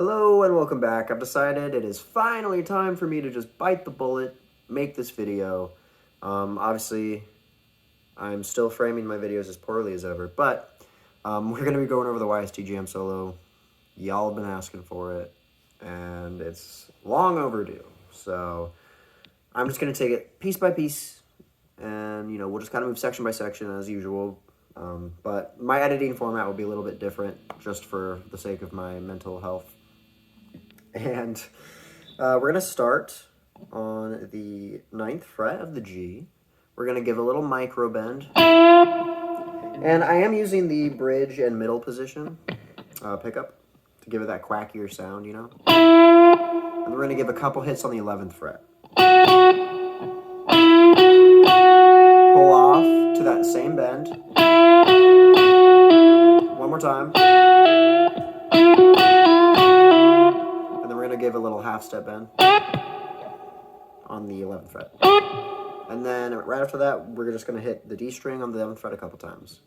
Hello and welcome back. I've decided it is finally time for me to just bite the bullet, make this video. Obviously, I'm still framing my videos as poorly as ever, but we're going to be going over the YSD jam solo. Y'all have been asking for it, and it's long overdue. So I'm just going to take it piece by piece, and we'll just kind of move section by section as usual. But my editing format will be a little bit different just for the sake of my mental health. And we're going to start on the 9th fret of the G. We're going to give a little micro bend. And I am using the bridge and middle position pickup to give it that quackier sound, And we're going to give a couple hits on the 11th fret. Pull off to that same bend. One more time. We're going to give a little half step bend on the 11th fret. And then right after that, we're just going to hit the D string on the 11th fret a couple times.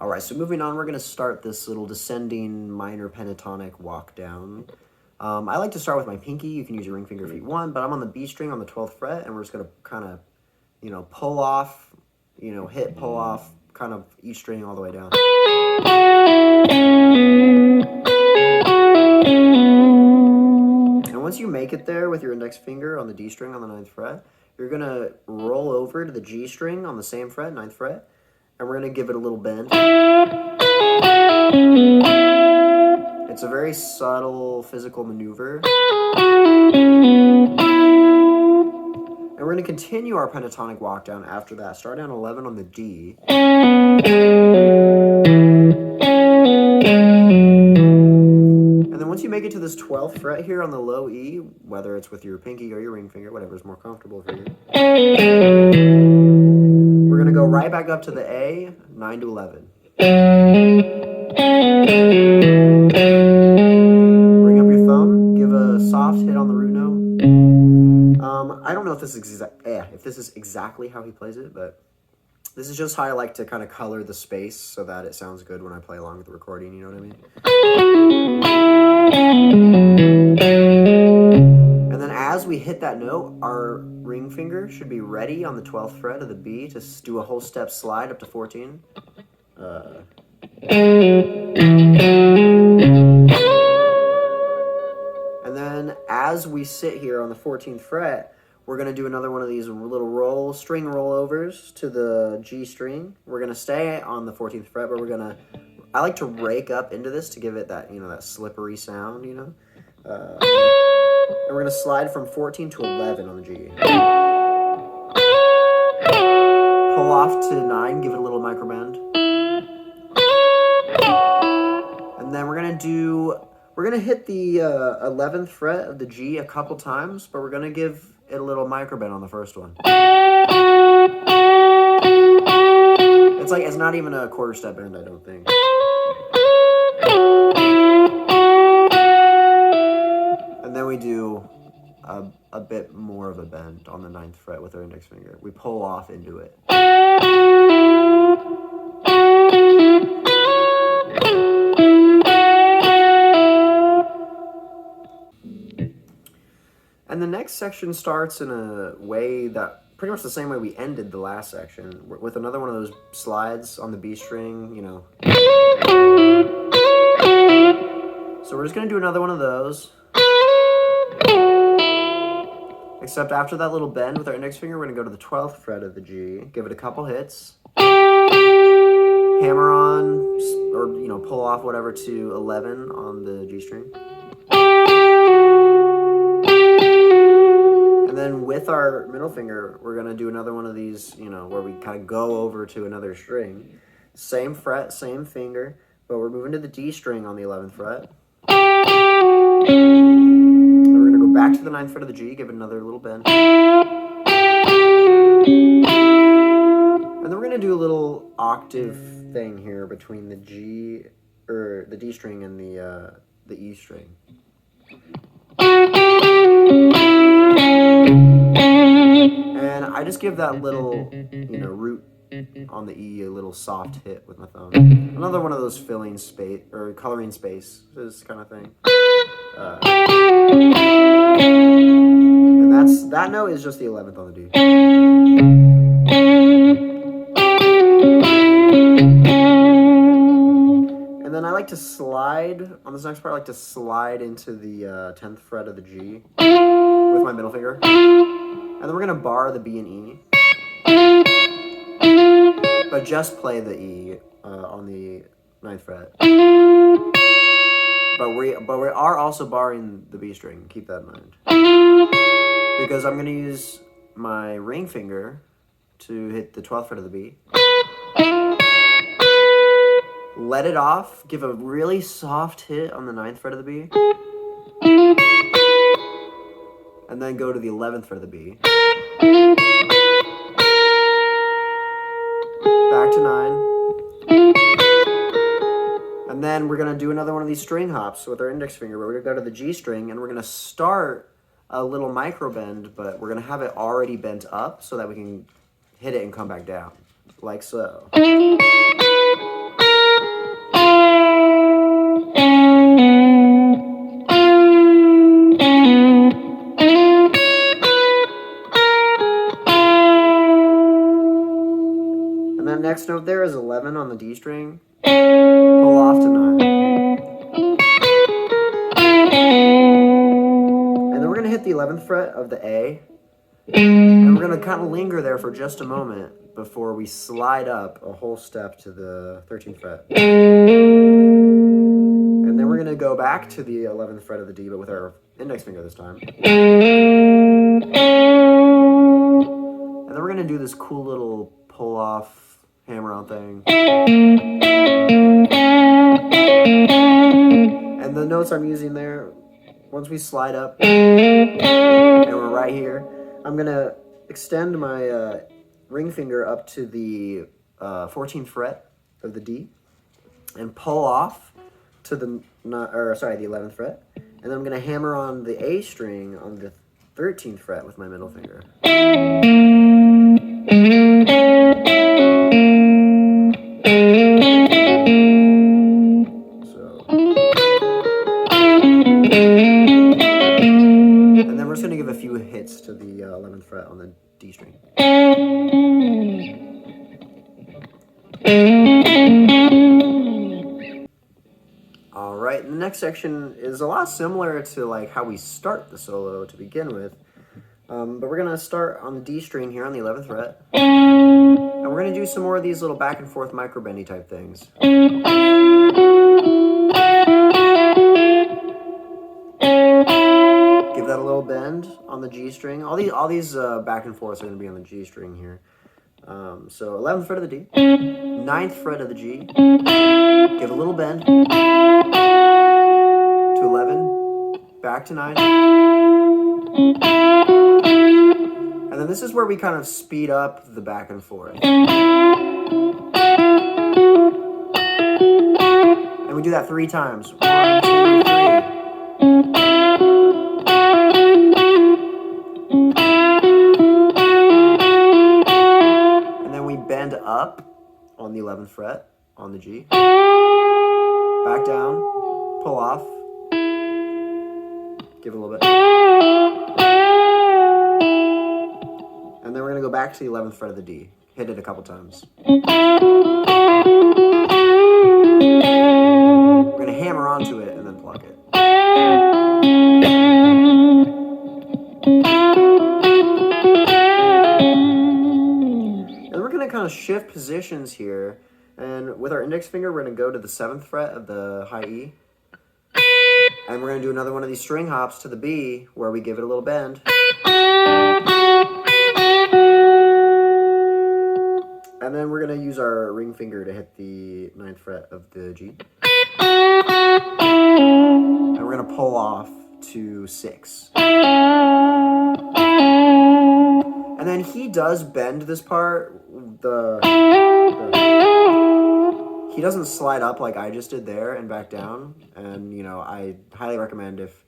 Alright, so moving on, we're going to start this little descending minor pentatonic walk down. I like to start with my pinky. You can use your ring finger if you want, but I'm on the B string on the 12th fret, and we're just going to kind of, pull off, hit, pull off, kind of each string all the way down. And once you make it there with your index finger on the D string on the 9th fret, you're going to roll over to the G string on the same fret, 9th fret, and we're going to give it a little bend. It's a very subtle physical maneuver. And we're going to continue our pentatonic walk down after that, starting on 11 on the D. And then once you make it to this 12th fret here on the low E, whether it's with your pinky or your ring finger, whatever is more comfortable for you, we're going to go right back up to the A, 9 to 11. Bring up your thumb, give a soft hit on the root note. I don't know if this is exactly how he plays it, but this is just how I like to kind of color the space so that it sounds good when I play along with the recording, you know what I mean? And then as we hit that note, our ring finger should be ready on the 12th fret of the B to do a whole step slide up to 14. And then as we sit here on the 14th fret, we're going to do another one of these little string rollovers to the G string. We're going to stay on the 14th fret, but I like to rake up into this to give it that, that slippery sound, And we're going to slide from 14 to 11 on the G. Pull off to 9, give it a little micro bend. And then we're going to hit the 11th fret of the G a couple times, but we're going to give it a little micro bend on the first one. It's not even a quarter step bend, I don't think. And then we do a bit more of a bend on the 9th fret with our index finger. We pull off into it. And the next section starts in a way that, pretty much the same way we ended the last section, with another one of those slides on the B string, So we're just going to do another one of those. Except after that little bend with our index finger, we're going to go to the 12th fret of the G, give it a couple hits, hammer on, or, pull off whatever to 11 on the G string. And then with our middle finger, we're going to do another one of these, where we kind of go over to another string. Same fret, same finger, but we're moving to the D string on the 11th fret. And we're going to go back to the 9th fret of the G, give it another little bend. And then we're going to do a little octave thing here between the G, or the D string and the E string. And I just give that little, root on the E, a little soft hit with my thumb. Another one of those filling space or coloring space this kind of thing. And that note is just the 11th on the D. And then I like to slide on this next part. I like to slide into the 10th fret of the G with my middle finger, and then we're gonna bar the B and E. But just play the E on the 9th fret. But we are also barring the B string. Keep that in mind. Because I'm going to use my ring finger to hit the 12th fret of the B. Let it off. Give a really soft hit on the 9th fret of the B. And then go to the 11th fret of the B. Back to 9. And then we're going to do another one of these string hops with our index finger. We're going to go to the G string, and we're going to start a little micro bend, but we're going to have it already bent up so that we can hit it and come back down, like so. Next note there is 11 on the D string. Pull off to 9. And then we're going to hit the 11th fret of the A. And we're going to kind of linger there for just a moment before we slide up a whole step to the 13th fret. And then we're going to go back to the 11th fret of the D, but with our index finger this time. And then we're going to do this cool little pull off hammer-on thing. And the notes I'm using there, once we slide up, and we're right here, I'm going to extend my ring finger up to the 14th fret of the D and pull off to the 11th fret. And then I'm going to hammer on the A string on the 13th fret with my middle finger. Hits to the 11th fret on the D string. All right, the next section is a lot similar to like how we start the solo to begin with, but we're gonna start on the D string here on the 11th fret, and we're gonna do some more of these little back and forth micro bendy type things. Give that a little bend on the G string. All these back and forths are going to be on the G string here. So 11th fret of the D, 9th fret of the G. Give a little bend to 11, back to 9. And then this is where we kind of speed up the back and forth. And we do that 3 times. 1, 2, 3. Bend up on the 11th fret on the G, back down, pull off, give it a little bit, and then we're going to go back to the 11th fret of the D, hit it a couple times. We're going to hammer onto it and then pluck it. Kind of shift positions here, and with our index finger we're going to go to the 7th fret of the high E, and we're going to do another one of these string hops to the B where we give it a little bend, and then we're going to use our ring finger to hit the 9th fret of the G, and we're going to pull off to 6. And then he does bend this part. He doesn't slide up like I just did there and back down. And, you know, I highly recommend if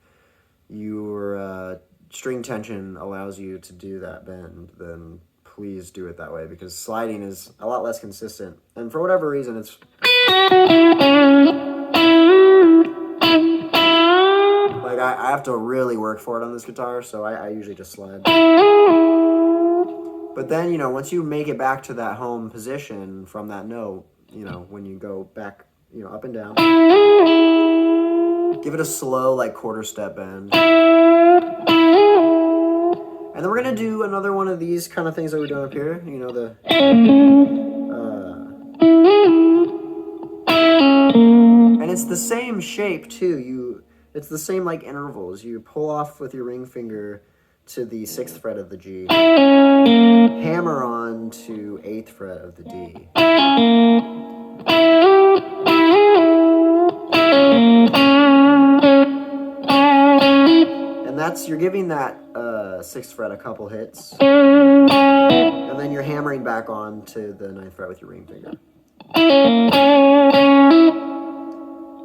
your string tension allows you to do that bend, then please do it that way, because sliding is a lot less consistent. And for whatever reason, it's... like, I have to really work for it on this guitar, so I usually just slide. But then, you know, once you make it back to that home position from that note, you know, when you go back, you know, up and down, give it a slow, like, quarter step bend. And then we're going to do another one of these kind of things that we're doing up here. You know, the... and it's the same shape, too. It's the same, like, intervals. You pull off with your ring finger to the 6th fret of the G. Hammer on to 8th fret of the D. And that's, you're giving that 6th fret a couple hits. And then you're hammering back on to the 9th fret with your ring finger.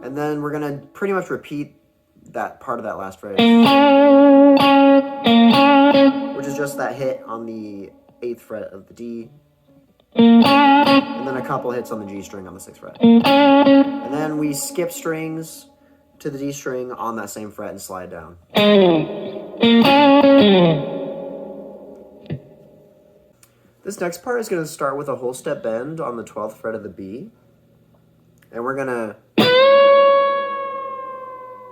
And then we're going to pretty much repeat that part of that last phrase, which is just that hit on the 8th fret of the D, and then a couple hits on the G string on the 6th fret. And then we skip strings to the D string on that same fret and slide down. This next part is going to start with a whole step bend on the 12th fret of the B, and we're going to...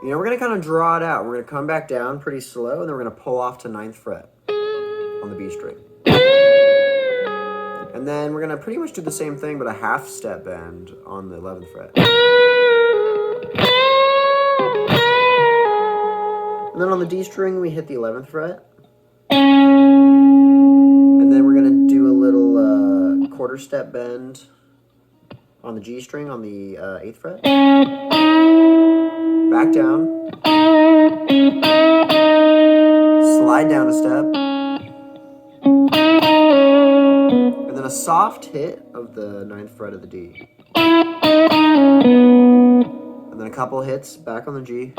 you know, we're going to kind of draw it out. We're going to come back down pretty slow, and then we're going to pull off to 9th fret on the B string. And then we're going to pretty much do the same thing, but a half step bend on the 11th fret. And then on the D string, we hit the 11th fret. And then we're going to do a little quarter step bend on the G string on the 8th fret. Back down, slide down a step, and then a soft hit of the 9th fret of the D, and then a couple hits back on the G,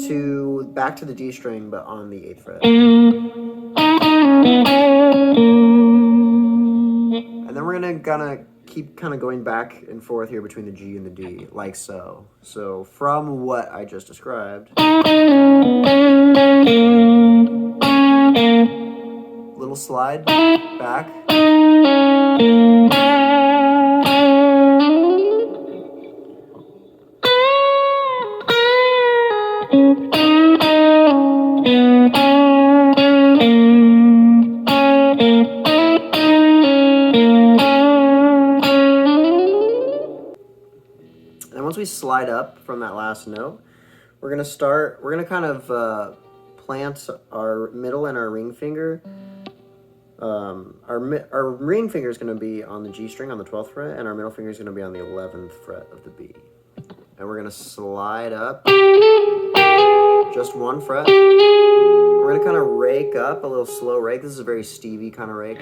to back to the D string but on the 8th fret. And then we're gonna keep kind of going back and forth here between the G and the D, like so. So from what I just described, little slide back, we slide up from that last note, we're going to kind of plant our middle and our ring finger. Our ring finger is going to be on the G string on the 12th fret, and our middle finger is going to be on the 11th fret of the B. And we're going to slide up just one fret. We're going to kind of rake up, a little slow rake. This is a very Stevie kind of rake.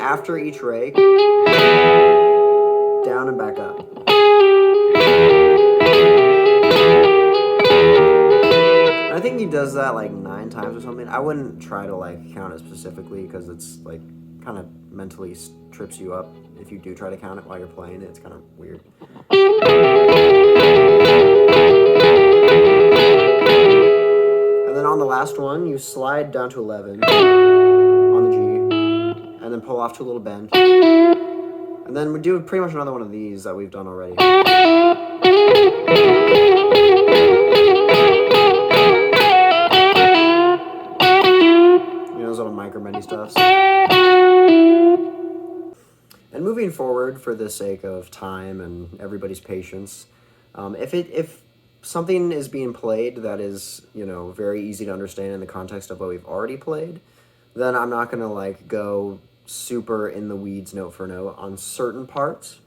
After each rake, down and back up. And I think he does that like 9 times or something. I wouldn't try to like count it specifically because it's like kind of mentally trips you up if you do try to count it while you're playing it. It's kind of weird. And then on the last one, you slide down to 11 on the G, and then pull off to a little bend. And then we do pretty much another one of these that we've done already. You know, those little micro-bendy stuffs. And moving forward, for the sake of time and everybody's patience, if something is being played that is, you know, very easy to understand in the context of what we've already played, then I'm not going to like go super in the weeds note for note on certain parts,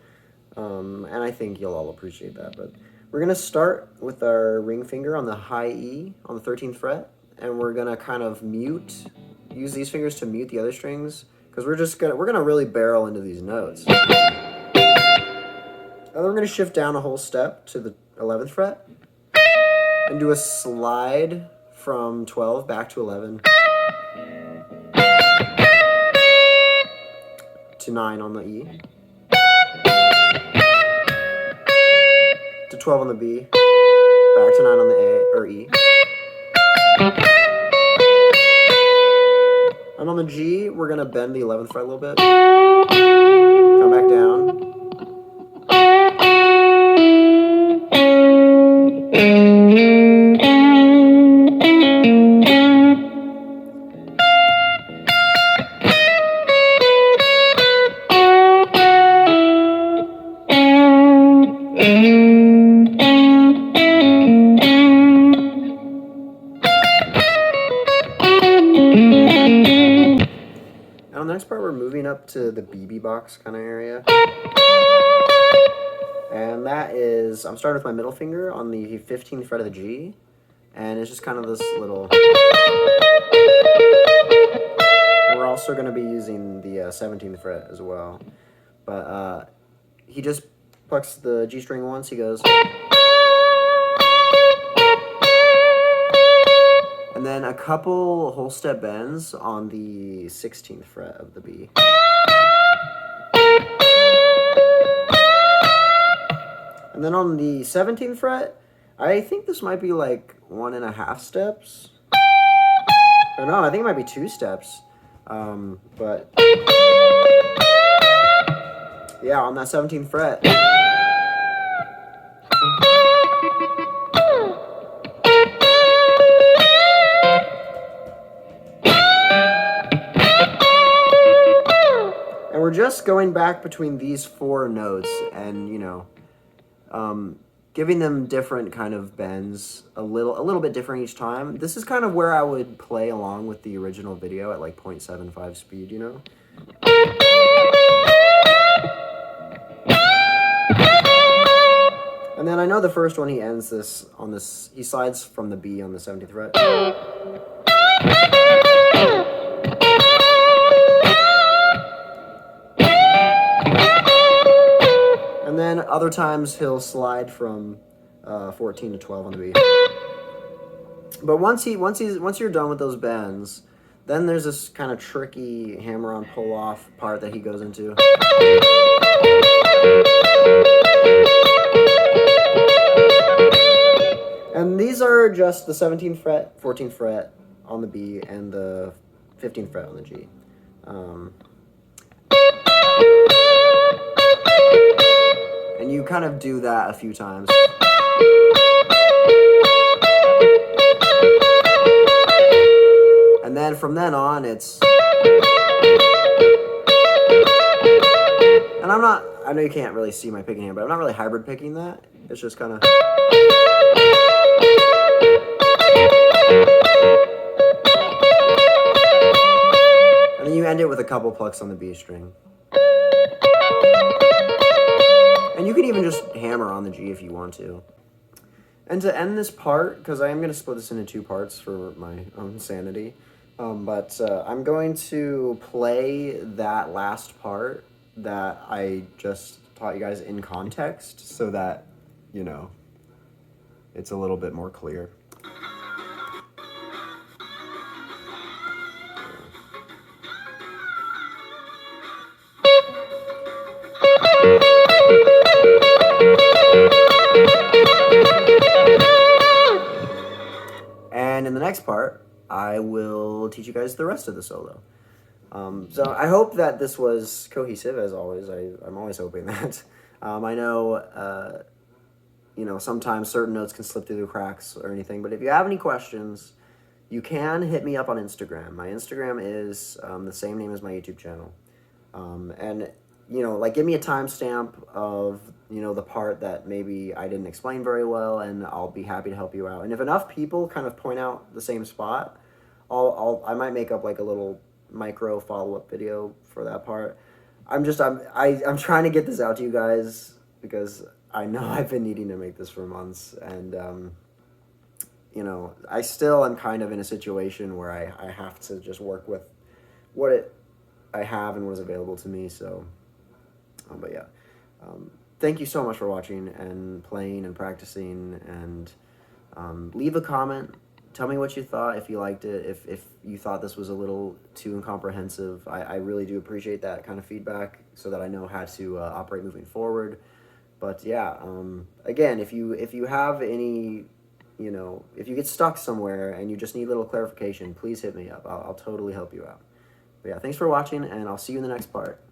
and I think you'll all appreciate that. But we're going to start with our ring finger on the high E on the 13th fret, and we're going to kind of use these fingers to mute the other strings, because we're going to really barrel into these notes. And then we're going to shift down a whole step to the 11th fret and do a slide from 12 back to 11 to 9 on the E, to 12 on the B, back to 9 on the A or E. And on the G, we're going to bend the 11th fret a little bit, come back down. And on the next part, we're moving up to the BB box kind of area. And that is, I'm starting with my middle finger on the 15th fret of the G. And it's just kind of this little... And we're also going to be using the 17th fret as well. But he just plucks the G string once, he goes... And then a couple whole step bends on the 16th fret of the B. And then on the 17th fret, I think this might be like 1.5 steps. Or no, I think it might be 2 steps. But yeah, on that 17th fret. And we're just going back between these 4 notes and, you know, giving them different kind of bends, a little bit different each time. This is kind of where I would play along with the original video at like 0.75 speed, you know? And then I know the first one he ends this on this, he slides from the B on the 17th fret. And then other times he'll slide from 14 to 12 on the B. But once you're done with those bends, then there's this kind of tricky hammer-on pull-off part that he goes into. And these are just the 17th fret, 14th fret on the B, and the 15th fret on the G. And you kind of do that a few times. And then from then on, it's... And I know you can't really see my picking hand, but I'm not really hybrid picking that. It's just kind of... And then you end it with a couple plucks on the B string. And you can even just hammer on the G if you want to. And to end this part, because I am going to split this into 2 parts for my own sanity, but I'm going to play that last part that I just taught you guys in context so that, you know, it's a little bit more clear. And in the next part, I will teach you guys the rest of the solo. So I hope that this was cohesive, as always. I'm always hoping that. I know, you know, sometimes certain notes can slip through the cracks or anything, but if you have any questions, you can hit me up on Instagram. My Instagram is the same name as my YouTube channel. And, you know, like, give me a timestamp of, you know, the part that maybe I didn't explain very well, and I'll be happy to help you out. And if enough people kind of point out the same spot, I might make up like a little micro follow-up video for that part. I'm trying to get this out to you guys because I know I've been needing to make this for months, and you know, I still am kind of in a situation where I have to just work with what I have and what is available to me. So, but yeah, thank you so much for watching and playing and practicing, and leave a comment. Tell me what you thought, if you liked it, if you thought this was a little too incomprehensive. I really do appreciate that kind of feedback so that I know how to operate moving forward. But yeah, again, if you have any, if you get stuck somewhere and you just need a little clarification, please hit me up. I'll totally help you out. But yeah, thanks for watching, and I'll see you in the next part.